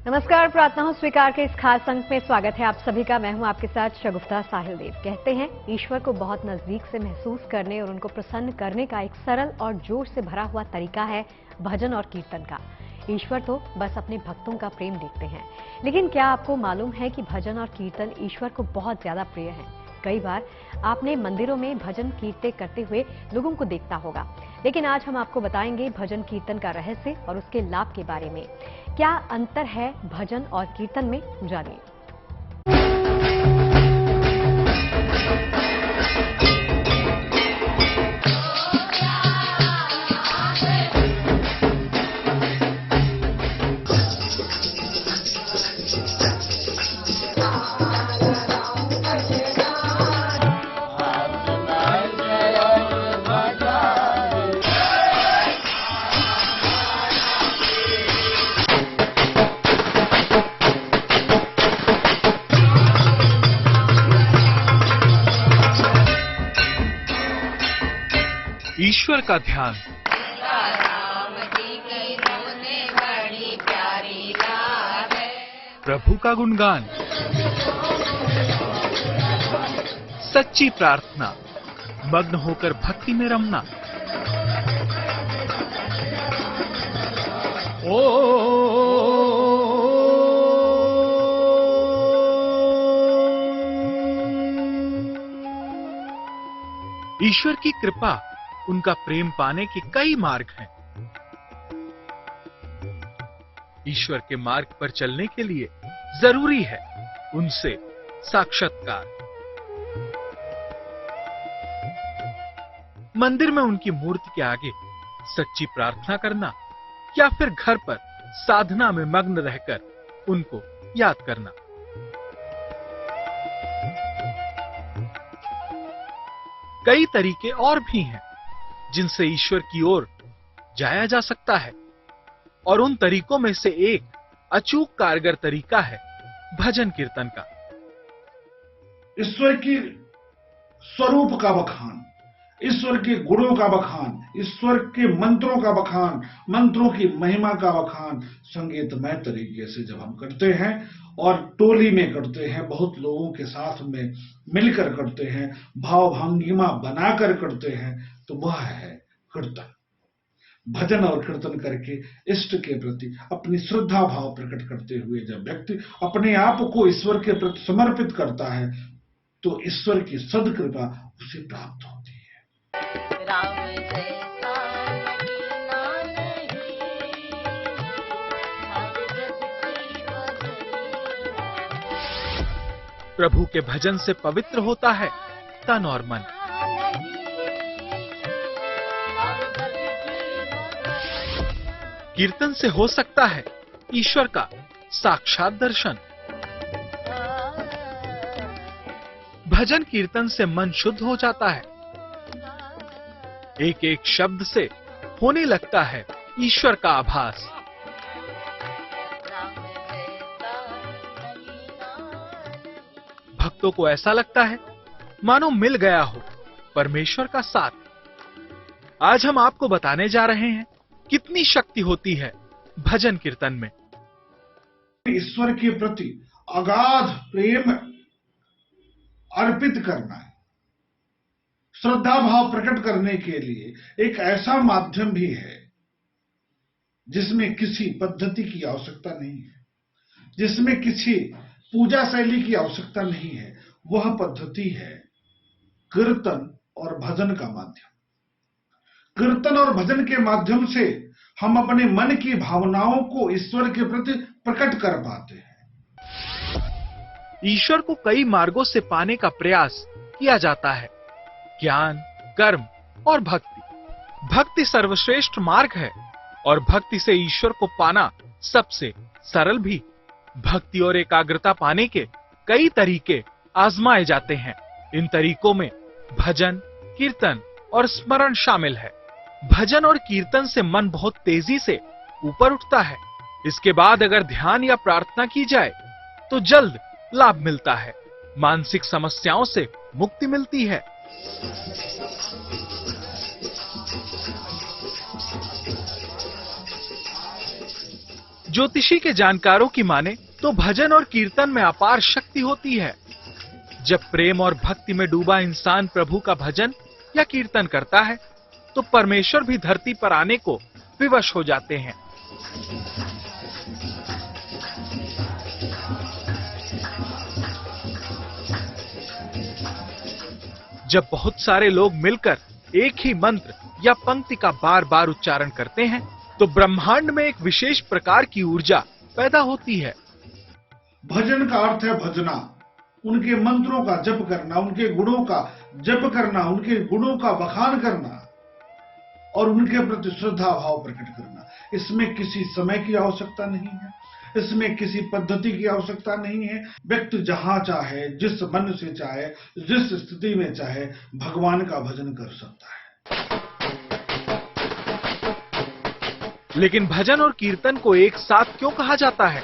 नमस्कार, प्रार्थनाओं स्वीकार के इस खास अंक में स्वागत है आप सभी का। मैं हूं आपके साथ शगुफ्ता साहिल देव। कहते हैं ईश्वर को बहुत नजदीक से महसूस करने और उनको प्रसन्न करने का एक सरल और जोश से भरा हुआ तरीका है भजन और कीर्तन का। ईश्वर तो बस अपने भक्तों का प्रेम देखते हैं, लेकिन क्या आपको मालूम है कि भजन और कीर्तन ईश्वर को बहुत ज्यादा प्रिय है। कई बार आपने मंदिरों में भजन कीर्तन करते हुए लोगों को देखता होगा, लेकिन आज हम आपको बताएंगे भजन कीर्तन का रहस्य और उसके लाभ के बारे में। क्या अंतर है भजन और कीर्तन में, जानिए। ईश्वर का ध्यान, प्रभु का गुणगान, सच्ची प्रार्थना, मग्न होकर भक्ति में रमना। ईश्वर की कृपा, उनका प्रेम पाने के कई मार्ग हैं। ईश्वर के मार्ग पर चलने के लिए जरूरी है उनसे साक्षात्कार। मंदिर में उनकी मूर्ति के आगे सच्ची प्रार्थना करना या फिर घर पर साधना में मग्न रहकर उनको याद करना। कई तरीके और भी हैं जिनसे ईश्वर की ओर जाया जा सकता है, और उन तरीकों में से एक अचूक कारगर तरीका है भजन कीर्तन का। ईश्वर की स्वरूप का बखान, ईश्वर के गुणों का बखान, ईश्वर के मंत्रों का बखान, मंत्रों की महिमा का बखान संगीतमय तरीके से जब हम करते हैं और टोली में करते हैं, बहुत लोगों के साथ में मिलकर करते हैं, भाव भंगिमा बनाकर करते हैं, तो वह है कीर्तन। भजन और कीर्तन करके इष्ट के प्रति अपनी श्रद्धा भाव प्रकट करते हुए जब व्यक्ति अपने आप को ईश्वर के प्रति समर्पित करता है, तो ईश्वर की सद्कृपा उसे प्राप्त होती है। प्रभु के भजन से पवित्र होता है तन और मन। कीर्तन से हो सकता है ईश्वर का साक्षात दर्शन। भजन कीर्तन से मन शुद्ध हो जाता है। एक एक शब्द से होने लगता है ईश्वर का आभास। भक्तों को ऐसा लगता है मानो मिल गया हो परमेश्वर का साथ। आज हम आपको बताने जा रहे हैं कितनी शक्ति होती है भजन कीर्तन में। ईश्वर के प्रति अगाध प्रेम अर्पित करना है, श्रद्धा भाव प्रकट करने के लिए एक ऐसा माध्यम भी है जिसमें किसी पद्धति की आवश्यकता नहीं है, जिसमें किसी पूजा शैली की आवश्यकता नहीं है। वह पद्धति है कीर्तन और भजन का माध्यम। कीर्तन और भजन के माध्यम से हम अपने मन की भावनाओं को ईश्वर के प्रति प्रकट कर पाते हैं। ईश्वर को कई मार्गों से पाने का प्रयास किया जाता है, ज्ञान, कर्म और भक्ति। भक्ति सर्वश्रेष्ठ मार्ग है और भक्ति से ईश्वर को पाना सबसे सरल भी। भक्ति और एकाग्रता पाने के कई तरीके आजमाए जाते हैं। इन तरीकों में भजन, कीर्तन और स्मरण शामिल है। भजन और कीर्तन से मन बहुत तेजी से ऊपर उठता है। इसके बाद अगर ध्यान या प्रार्थना की जाए तो जल्द लाभ मिलता है, मानसिक समस्याओं से मुक्ति मिलती है। ज्योतिषी के जानकारों की माने तो भजन और कीर्तन में अपार शक्ति होती है। जब प्रेम और भक्ति में डूबा इंसान प्रभु का भजन या कीर्तन करता है तो परमेश्वर भी धरती पर आने को विवश हो जाते हैं। जब बहुत सारे लोग मिलकर एक ही मंत्र या पंक्ति का बार बार उच्चारण करते हैं तो ब्रह्मांड में एक विशेष प्रकार की ऊर्जा पैदा होती है। भजन का अर्थ है भजना, उनके मंत्रों का जप करना, उनके गुणों का जप करना, उनके गुणों का बखान करना और उनके प्रति श्रद्धा भाव प्रकट करना। इसमें किसी समय की आवश्यकता नहीं है, इसमें किसी पद्धति की आवश्यकता नहीं है। व्यक्ति जहां चाहे, जिस मन से चाहे, जिस स्थिति में चाहे भगवान का भजन कर सकता है। लेकिन भजन और कीर्तन को एक साथ क्यों कहा जाता है?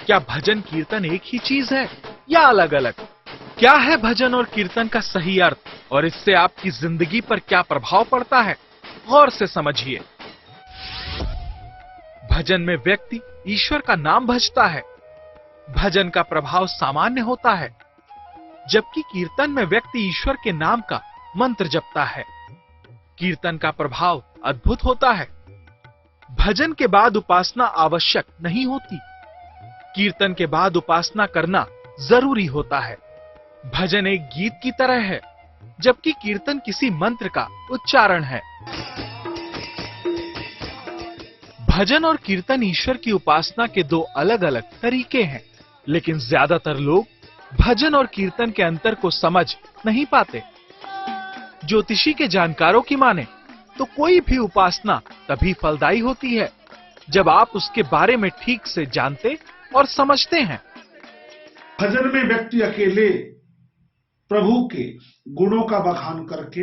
क्या भजन कीर्तन एक ही चीज है या अलग अलग? क्या है भजन और कीर्तन का सही अर्थ और इससे आपकी जिंदगी पर क्या प्रभाव पड़ता है? गौर से समझिए। भजन में व्यक्ति ईश्वर का नाम भजता है। भजन का प्रभाव सामान्य होता है, जबकि कीर्तन में व्यक्ति ईश्वर के नाम का मंत्र जपता है। कीर्तन का प्रभाव अद्भुत होता है। भजन के बाद उपासना आवश्यक नहीं होती, कीर्तन के बाद उपासना करना जरूरी होता है। भजन एक गीत की तरह है, जबकि कीर्तन किसी मंत्र का उच्चारण है। भजन और कीर्तन ईश्वर की उपासना के दो अलग अलग तरीके हैं, लेकिन ज्यादातर लोग भजन और कीर्तन के अंतर को समझ नहीं पाते। ज्योतिषी के जानकारों की माने तो कोई भी उपासना तभी फलदायी होती है जब आप उसके बारे में ठीक से जानते और समझते हैं। भजन में व्यक्ति अकेले प्रभु के गुणों का बखान करके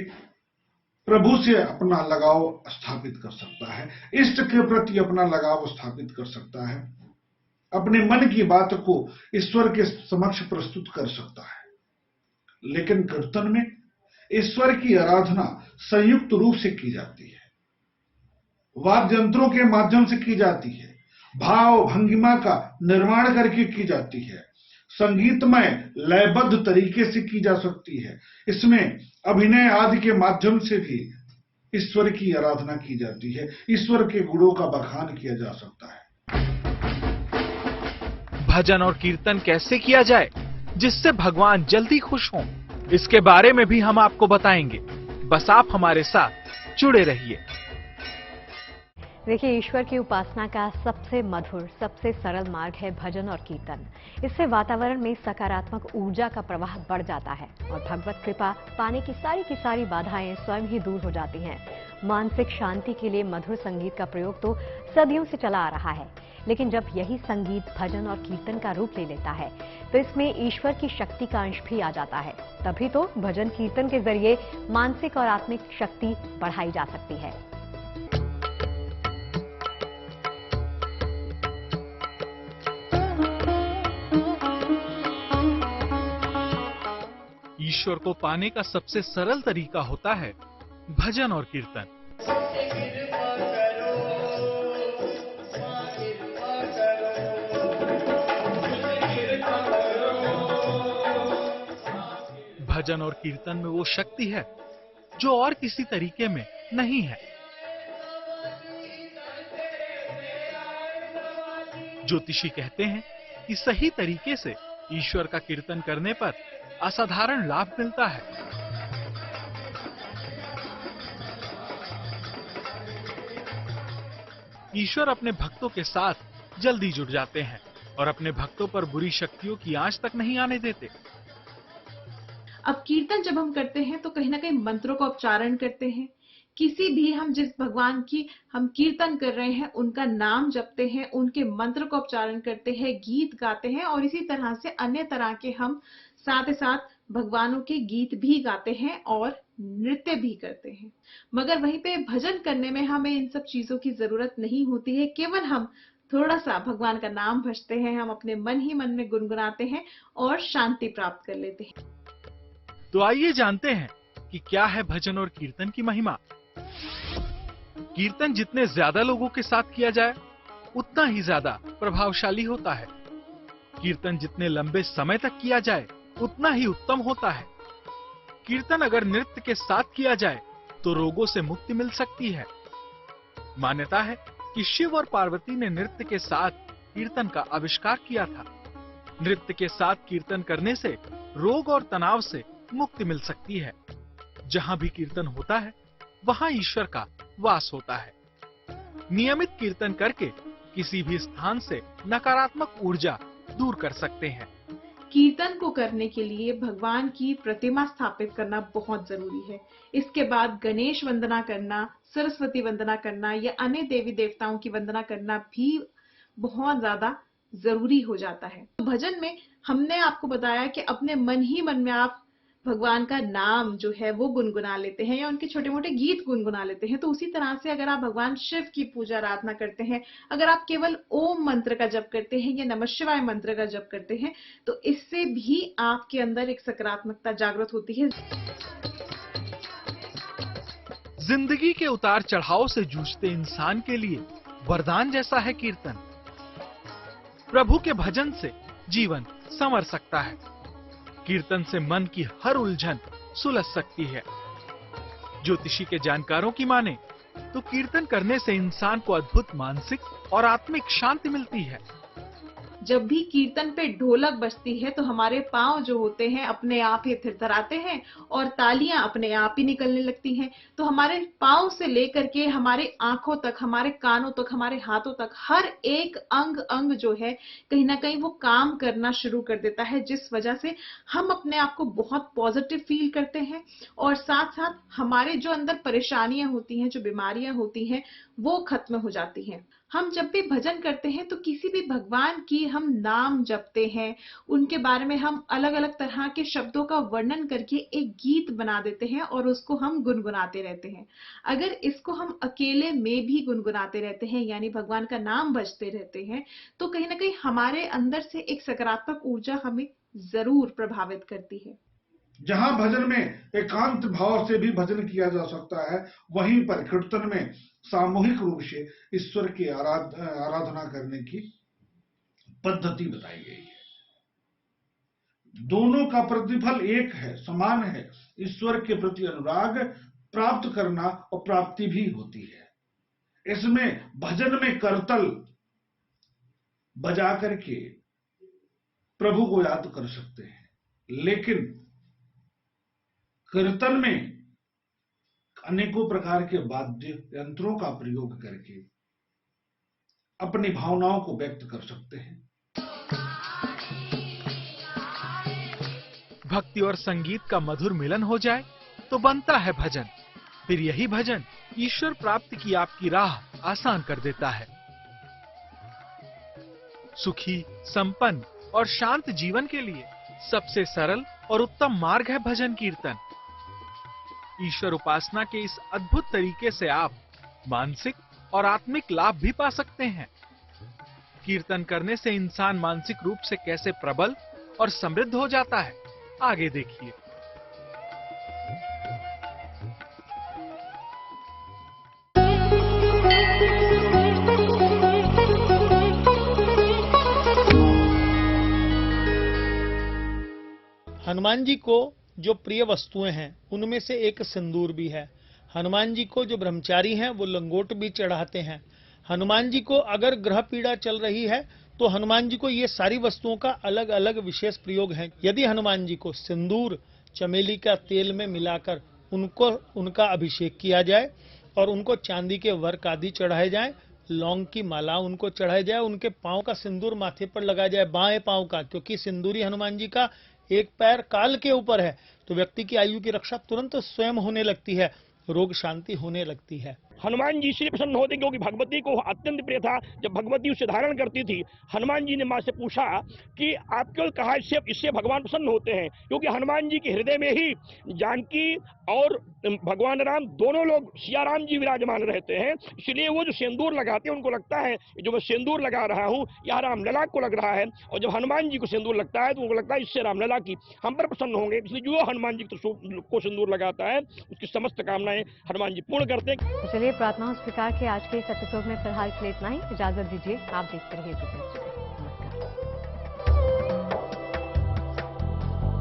प्रभु से अपना लगाव स्थापित कर सकता है, इष्ट के प्रति अपना लगाव स्थापित कर सकता है, अपने मन की बात को ईश्वर के समक्ष प्रस्तुत कर सकता है। लेकिन कीर्तन में ईश्वर की आराधना संयुक्त रूप से की जाती है, वाद्य यंत्रों के माध्यम से की जाती है, भाव भंगिमा का निर्माण करके की जाती है, संगीतमय लयबद्ध तरीके से की जा सकती है। इसमें अभिनय आदि के माध्यम से भी ईश्वर की आराधना की जाती है, ईश्वर के गुणों का बखान किया जा सकता है। भजन और कीर्तन कैसे किया जाए जिससे भगवान जल्दी खुश हों, इसके बारे में भी हम आपको बताएंगे। बस आप हमारे साथ जुड़े रहिए। देखिए, ईश्वर की उपासना का सबसे मधुर, सबसे सरल मार्ग है भजन और कीर्तन। इससे वातावरण में सकारात्मक ऊर्जा का प्रवाह बढ़ जाता है और भगवत कृपा पाने की सारी बाधाएं स्वयं ही दूर हो जाती हैं। मानसिक शांति के लिए मधुर संगीत का प्रयोग तो सदियों से चला आ रहा है, लेकिन जब यही संगीत भजन और कीर्तन का रूप ले लेता है तो इसमें ईश्वर की शक्ति का अंश भी आ जाता है। तभी तो भजन कीर्तन के जरिए मानसिक और आत्मिक शक्ति बढ़ाई जा सकती है। ईश्वर को पाने का सबसे सरल तरीका होता है भजन और कीर्तन। भजन और कीर्तन में वो शक्ति है जो और किसी तरीके में नहीं है। ज्योतिषी कहते हैं कि सही तरीके से ईश्वर का कीर्तन करने पर असाधारण लाभ मिलता है। ईश्वर अपने भक्तों के साथ जल्दी जुड़ जाते हैं और अपने भक्तों पर बुरी शक्तियों की आंच तक नहीं आने देते। अब कीर्तन जब हम करते हैं तो कहीं ना कहीं मंत्रों का उच्चारण करते हैं। किसी भी हम जिस भगवान की हम कीर्तन कर रहे हैं उनका नाम जपते हैं, उनके मंत्र का उच्चारण करते हैं, गीत गाते हैं और इसी तरह से अन्य तरह के हम साथ ही साथ भगवानों के गीत भी गाते हैं और नृत्य भी करते हैं। मगर वहीं पे भजन करने में हमें इन सब चीजों की जरूरत नहीं होती है। केवल हम थोड़ा सा भगवान का नाम भजते हैं, हम अपने मन ही मन में गुनगुनाते हैं और शांति प्राप्त कर लेते हैं। तो आइए जानते हैं कि क्या है भजन और कीर्तन की महिमा। कीर्तन जितने ज्यादा लोगों के साथ किया जाए उतना ही ज्यादा प्रभावशाली होता है। कीर्तन जितने लंबे समय तक किया जाए उतना ही उत्तम होता है। कीर्तन अगर नृत्य के साथ किया जाए तो रोगों से मुक्ति मिल सकती है। मान्यता है कि शिव और पार्वती ने नृत्य के साथ कीर्तन का आविष्कार किया था। नृत्य के साथ कीर्तन करने से रोग और तनाव से मुक्ति मिल सकती है। जहां भी कीर्तन होता है वहां ईश्वर का वास होता है। नियमित कीर्तन करके किसी भी स्थान से नकारात्मक ऊर्जा दूर कर सकते हैं। कीर्तन को करने के लिए भगवान की प्रतिमा स्थापित करना बहुत जरूरी है। इसके बाद गणेश वंदना करना, सरस्वती वंदना करना या अन्य देवी देवताओं की वंदना करना भी बहुत ज्यादा जरूरी हो जाता है। भजन में हमने आपको बताया कि अपने मन ही मन में आप भगवान का नाम जो है वो गुनगुना लेते हैं या उनके छोटे मोटे गीत गुनगुना लेते हैं। तो उसी तरह से अगर आप भगवान शिव की पूजा आराधना करते हैं, अगर आप केवल ओम मंत्र का जप करते हैं या नमः शिवाय मंत्र का जप करते हैं, तो इससे भी आपके अंदर एक सकारात्मकता जागृत होती है। जिंदगी के उतार चढ़ाव से जूझते इंसान के लिए वरदान जैसा है कीर्तन। प्रभु के भजन से जीवन संवर सकता है। कीर्तन से मन की हर उलझन सुलझ सकती है। ज्योतिषी के जानकारों की माने तो कीर्तन करने से इंसान को अद्भुत मानसिक और आत्मिक शांति मिलती है। जब भी कीर्तन पे ढोलक बजती है तो हमारे पांव जो होते हैं अपने आप ही थरथराते हैं और तालियां अपने आप ही निकलने लगती हैं। तो हमारे पांव से लेकर के हमारे आंखों तक, हमारे कानों तक, हमारे हाथों तक हर एक अंग जो है कहीं ना कहीं वो काम करना शुरू कर देता है, जिस वजह से हम अपने आप को बहुत पॉजिटिव फील करते हैं और साथ साथ हमारे जो अंदर परेशानियां होती हैं, जो बीमारियां होती हैं, वो खत्म हो जाती हैं। हम जब भी भजन करते हैं तो किसी भी भगवान की हम नाम जपते हैं, उनके बारे में हम अलग अलग तरह के शब्दों का वर्णन करके एक गीत बना देते हैं और उसको हम गुनगुनाते रहते हैं। अगर इसको हम अकेले में भी गुनगुनाते रहते हैं, यानी भगवान का नाम बजते रहते हैं, तो कहीं ना कहीं हमारे अंदर से एक सकारात्मक ऊर्जा हमें जरूर प्रभावित करती है। जहां भजन में एकांत भाव से भी भजन किया जा सकता है, वहीं पर कीर्तन में सामूहिक रूप से ईश्वर की आराधना करने की पद्धति बताई गई है। दोनों का प्रतिफल एक है, समान है। ईश्वर के प्रति अनुराग प्राप्त करना और प्राप्ति भी होती है। इसमें भजन में करतल बजा करके प्रभु को याद कर सकते हैं, लेकिन कीर्तन में अनेकों प्रकार के वाद्य यंत्रों का प्रयोग करके अपनी भावनाओं को व्यक्त कर सकते हैं। भक्ति और संगीत का मधुर मिलन हो जाए तो बनता है भजन। फिर यही भजन ईश्वर प्राप्ति की आपकी राह आसान कर देता है। सुखी, संपन्न और शांत जीवन के लिए सबसे सरल और उत्तम मार्ग है भजन कीर्तन। ईश्वर उपासना के इस अद्भुत तरीके से आप मानसिक और आत्मिक लाभ भी पा सकते हैं। कीर्तन करने से इंसान मानसिक रूप से कैसे प्रबल और समृद्ध हो जाता है, आगे देखिए। हनुमान जी को जो प्रिय वस्तुएं हैं उनमें से एक सिंदूर भी है। हनुमान जी को जो ब्रह्मचारी हैं वो लंगोट भी चढ़ाते हैं। हनुमान जी को अगर ग्रह पीड़ा चल रही है तो हनुमान जी को ये सारी वस्तुओं का अलग अलग विशेष प्रयोग है। यदि हनुमान जी को सिंदूर चमेली का तेल में मिलाकर उनका अभिषेक किया जाए और उनको चांदी के वर्क आदि चढ़ाए जाए, लौंग की माला उनको चढ़ाई जाए, उनके पांव का सिंदूर माथे पर लगाया जाए, बाएं पांव का, क्योंकि सिंदूरी हनुमान जी का एक पैर काल के ऊपर है, तो व्यक्ति की आयु की रक्षा तुरंत स्वयं होने लगती है, रोग शांति होने लगती है। हनुमान जी इसलिए प्रसन्न होते क्योंकि भगवती को अत्यंत प्रिय था। जब भगवती उसे धारण करती थी, हनुमान जी ने मां से पूछा कि आप क्यों कहा इससे भगवान प्रसन्न होते हैं, क्योंकि हनुमान जी के हृदय में ही जानकी और भगवान राम दोनों लोग सिया राम जी विराजमान रहते हैं, इसलिए वो जो सिंदूर लगाते हैं उनको लगता है जो मैं सिंदूर लगा रहा हूँ यह रामलला को लग रहा है, और जब हनुमान जी को सिंदूर लगता है तो उनको लगता है इससे रामलला की हम पर प्रसन्न होंगे, इसलिए जो हनुमान जी को सिंदूर लगाता है उसकी समस्त कामनाएं हनुमान जी पूर्ण करते हैं। तो चलिए प्रार्थना स्वीकार के आज के इस एपिसोड में फिलहाल के लिए इतना ही। इजाजत दीजिए, आप देखते रहिए सुपर स्टोरी।